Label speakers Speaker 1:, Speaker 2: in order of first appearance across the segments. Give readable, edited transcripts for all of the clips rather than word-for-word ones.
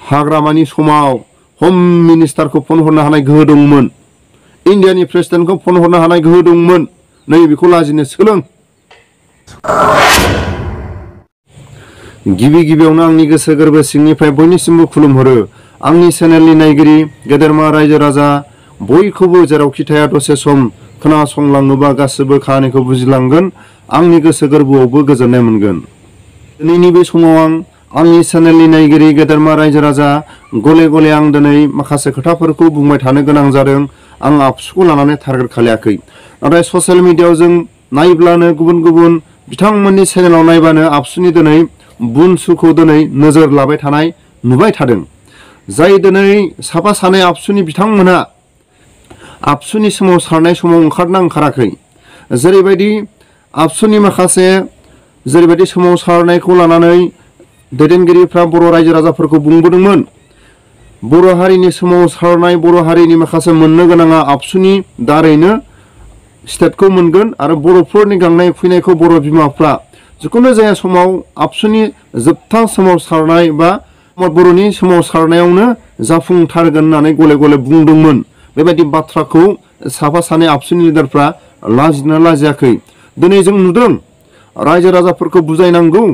Speaker 1: हाग्रामानि समाव हम मिनिस्टारखौ फन हरनो हानाय गोहो दंमोन, इन्डियानि प्रेसिडेन्टखौ फन हरनो हानाय गोहो दंमोन। नै बेखौ लाजिनो सोलों। गिबि गिबियावनो आंनि गोसो गोरबो सिंनिफ्राय बयनिसिमबो खुलुमहरो। आंनि चेनेलनि नायगिरि गेदेरमा रायजो राजा बयखौबो जेरावखि थाया दसे सम खोनासंलाङोबा गासिबो खाहानिखौ बुजिलांगोन, आंनि गोसो गोरबोआवबो गोजोननाय मोनगोन। दिनैनि बे समाव आंनि चेनेलनि नायगिरि गेदेरमा रायजो राजा गले गले आं दिनै माखासे खोथाफोरखौ बुंबाय थानो गोनां जादों। आं आबसुखौ लानानै टारगेट खालायाखै, नाथाय ससियेल मिडियायाव जों नायब्लानो गुबुन गुबुन बिथांमोननि चेनेलाव नायबानो आबसुनि दिनै बुनसुखौ दिनै नोजोर लाबाय थानाय नुबाय थादों। जाय दिनै साफा सानै आबसुनि बिथांमोना आबसुनि सोमावसारनाय समाव ओंखारना ओंखाराखै, जेरैबायदि आबसुनि माखासे जेरैबायदि सोमावसारनायखौ लानानै दैदेनगिरिफ्रा बर' रायजो राजाफोरखौ बुंबोदोंमोन, बर' हारिनि सोमावसारनाय, बर' हारिनि माखासे मोननो गोनाङा आबसुनि दारैनो स्टेटखौ मोनगोन आरो बर'फोरनि गांनाय उखैनायखौ बर' बिमाफ्रा जिखुनु जाया समाव आबसुनि जोबथा सोमावसारनाय बा बर'नि सोमावसारनायावनो जाफुंथारगोन होननानै गले गले बुंदोंमोन। बेबायदि बाथ्राखौ साफा सानै आबसुनि लिडारफ्रा लाजिना लाजियाखै। दिनै जों नुदों रायजो राजाफोरखौ बुजायनांगौ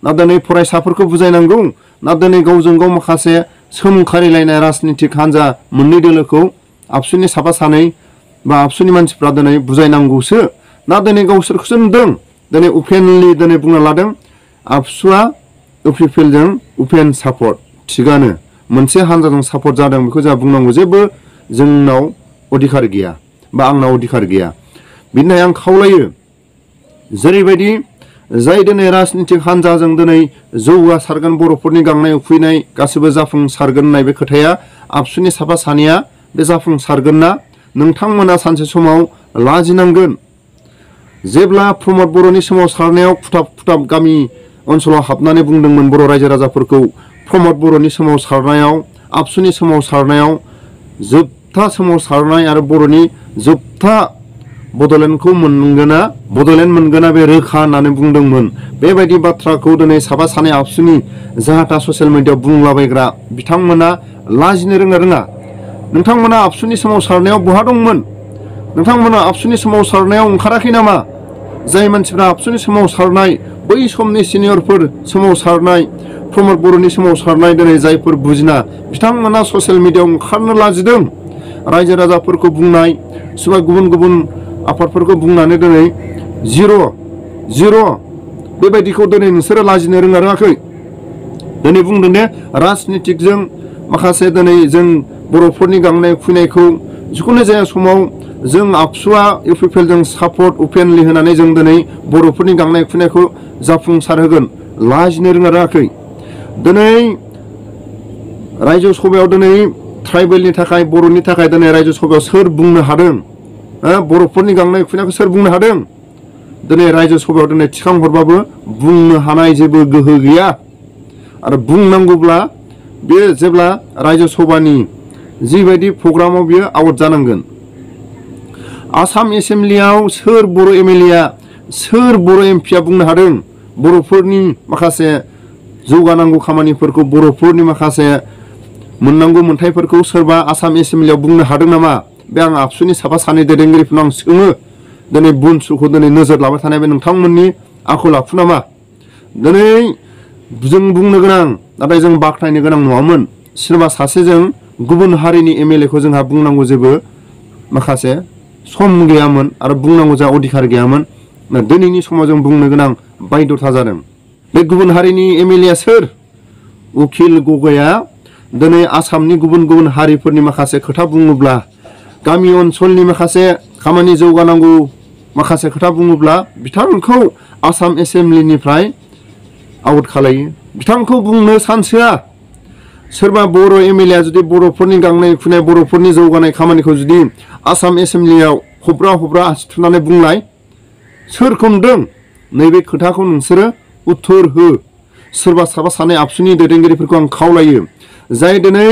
Speaker 1: ना दिनै फरायसाफोरखौ बुजायनांगौ ना दिनै गावजों गाव माखासे सोंखारिलायनाय राजनितिक हान्जा मोननै दोलोखौ आबसुनि साफा सानै बा आबसुनि मानसिफ्रा दिनै बुजायनांगौसो ना दिनै गावसोरखौसो नुदों। दिनै उपेनलि दिनै बुंना लादों आबसुआ इउपिपिएलजों उपेन सापर्ट, थिगानो मोनसे हान्जाजों सापर्ट जादों, बेखौ जोंहा बुंनांगौ जेबो जोंनाव अधिकार गैया बा आंनाव अधिकार गैया। बिनि थाखाय आं खावलायो जेरैबायदि जाय दिनै राजनितिक हान्जाजों दिनै जौगासारगोन, बर'फोरनि गांनाय उखैनाय गासिबो जाफुंसारगोन होननाय बे खोथाया आबसुनि साफा सानैया बे जाफुंसारगोन ना? नोंथांमोना सानसे समाव लाजिनांगोन। जेब्ला प्रमद बर'नि सोमावसारनायाव खुथाब खुथाब गामि ओनसोलाव हाबनानै बुंदोंमोन बर' रायजो राजाफोरखौ, प्रमद बर'नि सोमावसारनायाव आबसुनि सोमावसारनायाव जोबथा सोमावसारनाय आरो बर'नि जोबथा बड'लेण्डखौ मोनगोना, बड'लेण्ड मोनगोना बे रोखा होननानै बुंदोंमोन। बेबायदि बाथ्राखौ दिनै साफा सानै आबसुनि जाहाथा ससियेल मिडियायाव बुंलाबायग्रा बिथांमोना लाजिनो रोङा। नोंथांमोना आबसुनि सोमावसारनायाव बहा दंमोन? नोंथांमोना आबसुनि सोमावसारनायाव ओंखाराखै नामा? जाय मानसिफ्रा आबसुनि सोमावसारनाय, बै समनि सिनियरफोर सोमावसारनाय, प्रमद बर'नि सोमावसारनाय, दिनै जायफोर बुजिना बिथांमोना ससियेल मिडियायाव ओंखारनो लाजिदों। रायजो राजाफोरखौ बुंनाय, सोरबा गुबुन गुबुन आफादफोरखौ बुंनानै दिनै जिर' बेबायदिखौ दिनै नोंसोरो लाजिनो रोङाखै। दिनै बुंदों दे राजनितिकजों माखासे दिनै जों बर'फोरनि गांनाय उखैनायखौ जिखुनु जाया समाव जों आबसुआ इउपिपिएलजों सापर्ट उपेनलि होनानै जों दिनै बर'फोरनि गांनाय उखैनायखौ जाफुंसार होगोन। लाजिनो रोङाखै। दिनै रायजो सभायाव दिनै ट्राइबेलनि थाखाय, बर'नि थाखाय दिनै रायजो सभायाव सोर बुंनो हादों? बर'फोरनि गांनाय उखैनायखौ सोर बुंनो हादों? दिनै रायजो सभायाव दिनै थिखांहरबाबो बुंनो हानाय जेबो गोहो गैया। आरो बुंनांगौब्ला बे जेब्ला रायजो सभानि जिबायदि प्रग्रामाव बियो आउट जानांगोन। आसाम एसेम्ब्लियाव सोर बर' एमएलएआ, सोर बर' एमपिआ बुंनो हादों बर'फोरनि माखासे जौगानांगौ खामानिफोरखौ, बर'फोरनि माखासे मोननांगौ मोन्थायफोरखौ सोरबा आसाम एसेम्ब्लियाव बुंनो हादों नामा? बे आं आबसुनि साफा सानै दैदेनगिरिफोरनाव आं सोङो। दिनै बुनसुखौ दिनै नोजोर लाबाय थानाय बे नोंथांमोननि आखल आखु नामा? दिनै जों बुंनो गोनां, नाथाय जों बाख्नायनो गोनां नङामोन। सोरबा सासेजों गुबुन हारिनि एमएलएखौ जोंहा बुंनांगौ जेबो माखासे सम गैयामोन आरो बुंनांगौ जोंहा अधिकार गैयामोन। दिनैनि समाव जों बुंनो गोनां बायध'था जादों। बे गुबुन हारिनि एमएलएआ सोर? उकिल गगैआ दिनै आसामनि गुबुन गुबुन हारिफोरनि माखासे खोथा बुङोब्ला, गामि ओनसोलनि माखासे खामानि जौगानांगौ माखासे खोथा बुङोब्ला बिथांखौ आसाम एसेम्ब्लिनिफ्राय आउट खालायो। बिथांखौ बुंनो चान्स होआ। सोरबा बर' एमएलएआ जुदि बर'फोरनि गांनाय उखैनाय, बर'फोरनि जौगानाय खामानिखौ जुदि आसाम एसेम्ब्लियाव हब्रा हब्रा आसि थुनानै बुंनाय, सोरखौ नुदों? नैबे खोथाखौ नोंसोरो उत्तर हो। सोरबा साफा सानै आबसुनि दैदेनगिरिफोरखौ आं खावलायो, जाय दिनै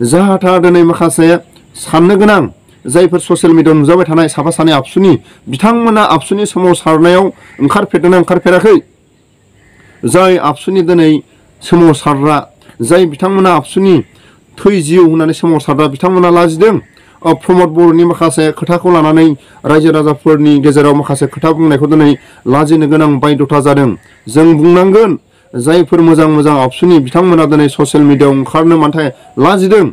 Speaker 1: जाहाथा दिनै माखासे साननो गोनां, जायफोर ससियेल मिडियायाव नुजाबाय थानाय साफा सानै आबसुनि, बिथांमोना आबसुनि सोमावसारनायाव ओंखारफेरदोंना ओंखारफेराखै? जाय आबसुनि दिनै सोमावसारग्रा, जाय बिथांमोना आबसुनि थै जिउ होननानै सोमावसारग्रा बिथांमोना लाजिदों। प्रमद बर'नि माखासे खोथाखौ लानानै रायजो राजाफोरनि गेजेराव माखासे खोथा बुंनायखौ दिनै लाजिनो गोनां बायध'था जादों। जों बुंनांगोन जायफोर मोजां मोजां आबसुनि बिथांमोना दिनै ससियेल मिडियाआव ओंखारनो मानथाय लाजिदों।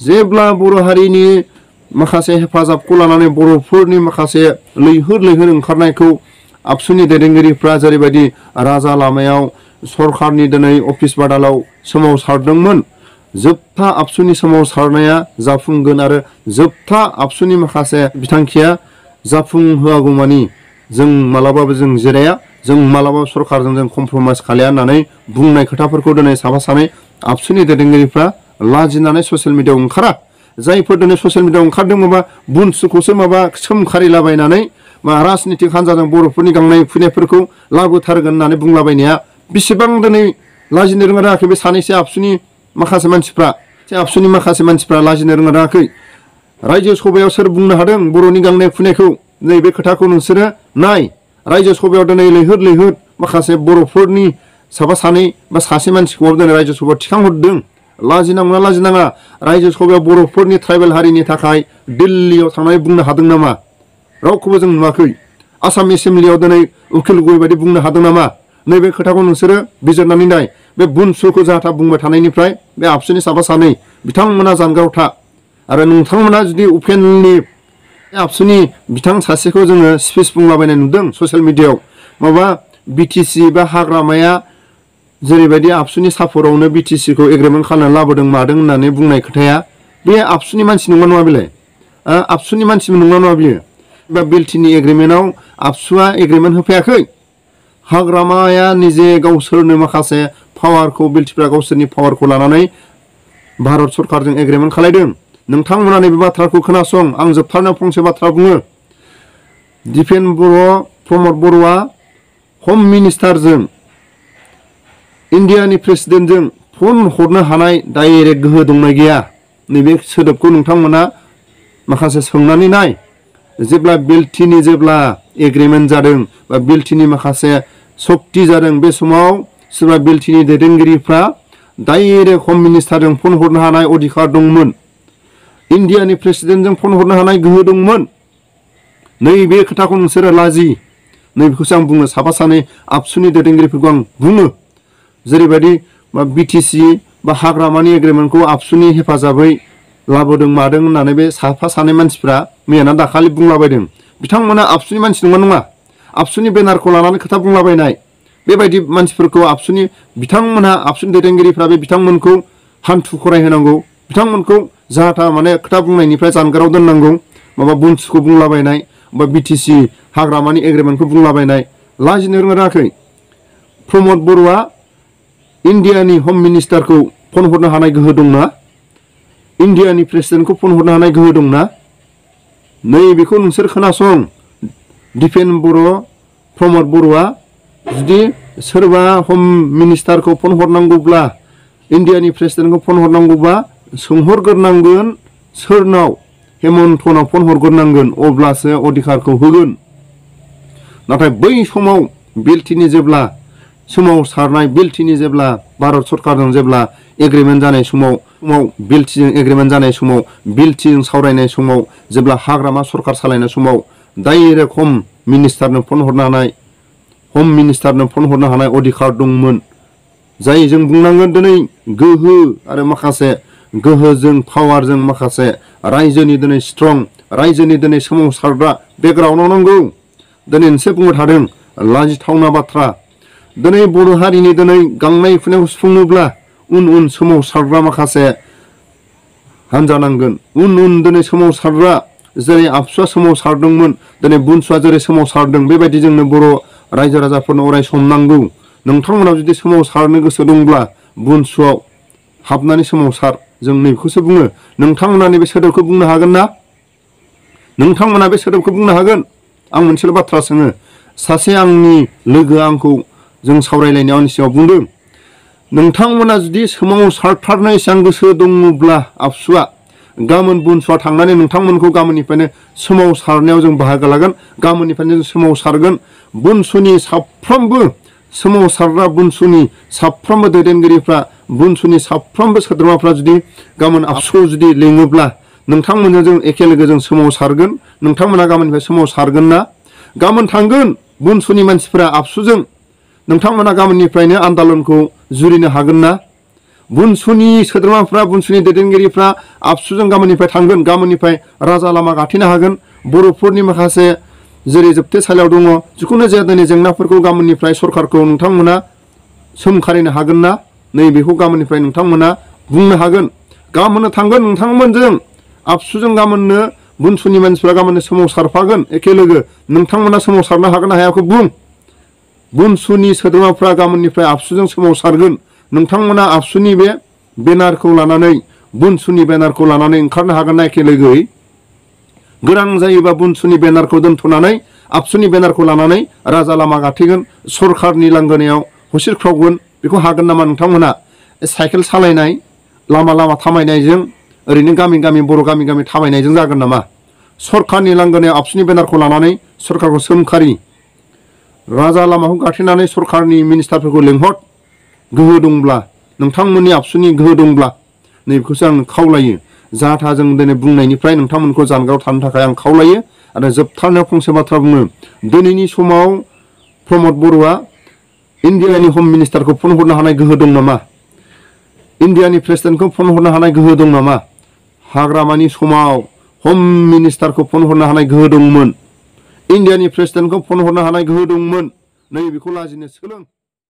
Speaker 1: जेब्ला बर' हारिनि माखासे हेफाजाबखौ लानानै बर'फोरनि माखासे लैहोर लैहोर ओंखारनायखौ आबसुनि दैदेनगिरिफ्रा जेरैबायदि राजा लामायाव सरखारनि दिनै अफिस बादालाव सोमावसारदोंमोन, जोबथा आबसुनि सोमावसारनाया जाफुंगोन आरो जोबथा आबसुनि माखासे बिथांखिया जाफुंहोआगौमानि जों मालाबाबो जों जिराया, जों मालाबाबो सरखारजों जों कमप्रमाइज खालाया होननानै बुंनाय खोथाफोरखौ दिनै साफा सानै आबसुनि दैदेनगिरिफ्रा लाजिनानै ससियेल मिडियाआव ओंखारा। जायफोर दिनै ससियेल मिडियाआव ओंखारदों माबा बुनसुखौसो माबा सोमखारिलाबायनानै राजनितिक हान्जाजों बर'फोरनि गांनाय उखैनायफोरखौ लाबोथारगोन होननानै बुंलाबायनाया बेसेबां दिनै लाजिनो रोङाखै बे सानैसो आबसुनि माखासे मानसिफ्रा लाजिनो रोङाखै। रायजो सभायाव सोर बुंनो हादों बर'नि गांनाय उखैनायखौ? नैबे खोथाखौ नोंसोरो नाय। रायजो सभायाव दिनै लैहोर लैहोर माखासे बर'फोरनि साफा सानै बा सासे मानसिखौ दिनै रायजो सभायाव थिखांहरदों। लाजिनांगौना लाजिनाङा? रायजो सभायाव बर'फोरनि ट्राइबेल हारिनि थाखाय दिल्लीयाव थांनानै बुंनो हादों नामा? रावखौबो जों नुवाखै। आसाम एसेम्ब्लियाव दिनै उकिल गगৈ बायदि बुंनो हादों नामा? नैबे खोथाखौ नोंसोरो बिजिरनानै नाय। बे बुनसुखौ जाहा बुंबाय थानायनिफ्राय बे आबसुनि साफा सानै बिथांमोना जानगाराव था। आरो नोंथांमोना जुदि उपेननि आबसुनि बिथां सासेखौ जोङो स्पिच बुंलाबायनाय नुदों ससियेल मिडियाआव, माबा बिटिसि बा हाग्रामाया जेरैबायदि आबसुनि सापरावनो बिटिसिखौ एग्रिमेन्ट खालामनानै लाबोदों मादों होननानै बुंनाय खोथाया बे आबसुनि मानसि नङा नङा बेलाय? आबसुनि मानसिबो नङा नङा बियो? बा बिलटिनि एग्रिमेन्टआव आबसुआ एग्रिमेन्ट होफायाखै। हाग्रामाया निजे गावसोरनो माखासे पावारखौ बिलटिफ्रा गावसोरनि पावारखौ लानानै भारत सरकारजों एग्रिमेन्ट खालायदों। नोंथांमोना नैबे बाथ्राखौ खोनासं। आं जोबथारनायाव फंसे बाथ्रा बुङो। दिपेन बर', प्रमद बर'आ हम मिनिस्टारजों इन्डियानि प्रेसिडेन्टजों फन हरनो हानाय डाइरेक्ट गोहो दंना गैया? नैबे सोदोबखौ नोंथांमोना माखासे सोंनानै नाय। जेब्ला बिलटिनि एग्रिमेन्ट जादों बा बिलटिनि माखासे सक्ति जादों, बे समाव सोरबा बिलटिनि दैदेनगिरिफ्रा डाइरेक्ट हम मिनिस्टारजों फन हरनो हानाय अधिकार दंमोन। इन्डियानि प्रेसिडेन्टजों फन हरनो हानाय गोहो दंमोन। नैबे खोथाखौ नोंसोरो लाजि। नैबेखौसो आं बुङो। साफा सानै आबसुनि दैदेनगिरिफोरखौ आं बुङो। जेरैबायदि बिटिसि बा हाग्रामानि एग्रिमेन्टखौ आबसुनि हेफाजाबै लाबोदों मादों होननानै बे साफा सानै मानसिफ्रा मैयाना दाखालि बुंलाबायदों। बिथांमोना आबसुनि मानसि नङा नङा? आबसुनि बेनारखौ लानानै खोथा बुंलाबायनाय बेबायदि मानसिफोरखौ बिथांमोनहा आबसुनि दैदेनगिरिफ्रा बे बिथांमोनखौ हान्थु खरायहोनांगौ। बिथांमोनखौ जाहाथा माने खोथा बुंनायनिफ्राय जानगाराव दोननांगौ। माबा बुनसुखौ बुंलाबायनाय बा बिटिसि हाग्रामानि एग्रिमेन्टखौ बुंलाबायनाय लाजिनो रोङाखै। प्रमद बर'आ इन्डियानि हम मिनिस्टारखौ फन हरनो हानाय गोहो दंना? इन्डियानि प्रेसिडेन्टखौ फन हरनो हानाय गोहो दंना? नैबेखौ नोंसोर खोनासं। दिपेन बर', प्रमद बर'आ जुदि सोरबा हम मिनिस्टारखौ फन हरनांगौब्ला, इन्डियानि प्रेसिडेन्टखौ फन हरनांगौबा सोंहरग्रोनांगोन सोरनाव? हेमन्तनाव फन हरग्रोनांगोन, अब्लासो अधिकारखौ होगोन। नाथाय बै समाव बिलटिनि सोमावसारनाय, बिलटिनि भारत सरकारजों एग्रिमेन्ट जानाय समाव बिलटिजों एग्रिमेन्ट जानाय समाव, बिलटिजों सावरायनाय समाव, जेब्ला हाग्रामा सरकार सालायनाय समाव डाइरेक्ट हम मिनिस्टारनो फन हरनो हानाय अधिकार दंमोन। जाय जों बुंनांगोन दिनै गोहो आरो माखासे गोहोजों पावारजों माखासे रायजोनि दिनै स्ट्रं, रायजोनि दिनै सोमावसारग्रा बेकग्राउन्डआव नांगौ। दिनै मोनसे बुंनो थादों लाजिथावना बाथ्रा। दिनै बर' हारिनि दिनै गांनाय उखैनायखौ सुफुंनोब्ला उन उन सोमावसारग्रा माखासे हान्जा नांगोन। उन उन दिनै सोमावसारग्रा, जेरै आबसुआ सोमावसारदोंमोन, दिनै बुनसुआ जेरै सोमावसारदों, बेबायदि जोंनो बर' रायजो राजाफोरनो अराय सम नांगौ। नोंथांमोनाव जुदि सोमावसारनो गोसो दंब्ला बुनसुआव हाबनानै सोमावसार। जों नैखौसो बुङो। नोंथांमोना नैबे सोदोबखौ बुंनो हागोन ना? नोंथांमोना बे सोदोबखौ बुंनो हागोन? आं मोनसेल' बाथ्रा सोङो। सासे आंनि लोगोआ आंखौ जों सावरायलायनायाव आंनि सिगाङाव बुंदों, नोंथांमोना जुदि सोमावसारथारनो एसेबां गोसो दङब्ला आबसुआ, गाबोन बुनसुआ थांनानै नोंथांमोनखौ गाबोननिफ्रायनो सोमावसारनायाव जों बाहागो लागोन, गाबोननिफ्रायनो जों सोमावसारगोन। बुनसुनि साफ्रोमबो सोमावसारग्रा बुनसुनि साफ्रोमबो दैदेनगिरिफ्रा बुनसुनि साफ्रोमबो सोद्रोमाफ्रा जुदि गाबोन आबसुआव जुदि लिङोब्ला नोंथांमोनजों जों एखे लोगो जों सोमावसारगोन। नोंथांमोना गाबोननिफ्राय सोमावसारगोन ना? गाबोन थांगोन बुनसुनि मानसिफ्रा आबसुजों नोंथांमोना गाबोननिफ्रायनो आन्दालनखौ जुरिनो हागोन ना? बुनसुनि सोद्रोमाफ्रा बुनसुनि दैदेनगिरिफ्रा आबसुजों गाबोननिफ्राय थांगोन। गाबोननिफ्राय राजा लामा गाथेनो हागोन। बर'फोरनि माखासे जेरै जोबथेसालियाव दङ जिखुनु जाया दिनै जेंनाफोरखौ गाबोननिफ्राय सरकारखौ नोंथांमोना सोमखारिनो हागोन ना? नैबेखौ गाबोननिफ्राय नोंथांमोना बुंनो हागोन। गाबोननो थांगोन नोंथांमोनजों आबसुजों गाबोननो बुनसुनि मानसिफ्रा गाबोननो सोमावसारफागोन एखे लोगो। नोंथांमोना सोमावसारनो हागोन ना हायाखौ बुं। बुनसुनि सोद्रोमाफ्रा गाबोननिफ्राय आबसुजों सोमावसारगोन। नोंथांमोना आबसुनि बे बेनारखौ लानानै बुनसुनि बेनारखौ लानानै ओंखारनो हागोन ना एखे लोगोयै? गोनां जायोबा बुनसुनि बेनारखौ दोनथ'नानै आबसुनि बेनारखौ लानानै राजा लामा गाथेगोन। सरकारनि लांगोनायाव होसिरख्रावगोन। बेखौ हागोन नामा नोंथांमोना? साइकेल सालायनाय लामा लामा थाबायनायजों ओरैनो गामि गामि बर' गामि गामि थाबायनायजों जागोन नामा? सरकारनि लांगोनायाव आबसुनि बेनारखौ लानानै सरकारखौ सोमखारि राजा लामाखौ गाथेनानै सरकारनि मिनिस्टारफोरखौ लेंहर। गोहो दंब्ला नोंथांमोननि आबसुनि गोहो दंब्ला नैबेखौसो आं खावलायो। जाहाथा जों दिनै बुंनायनिफ्राय नोंथांमोनखौ जानगाराव थानो थाखाय आं खावलायो। आरो जोबथारनायाव फंसे बाथ्रा बुङो। दिनैनि समाव प्रमद बर'आ इन्डियानि हम मिनिस्टारखौ फन हरनो हानाय गोहो दं नामा? इन्डियानि प्रेसिडेन्टखौ फन हरनो हानाय गोहो दं नामा? हाग्रामानि समाव हम मिनिस्टारखौ फन हरनो हानाय गोहो दंमोन। इन्डियानि प्रेसिडेन्टखौ फन हरनो हानाय गोहो दंमोन। नै बेखौ लाजिनो सोलों।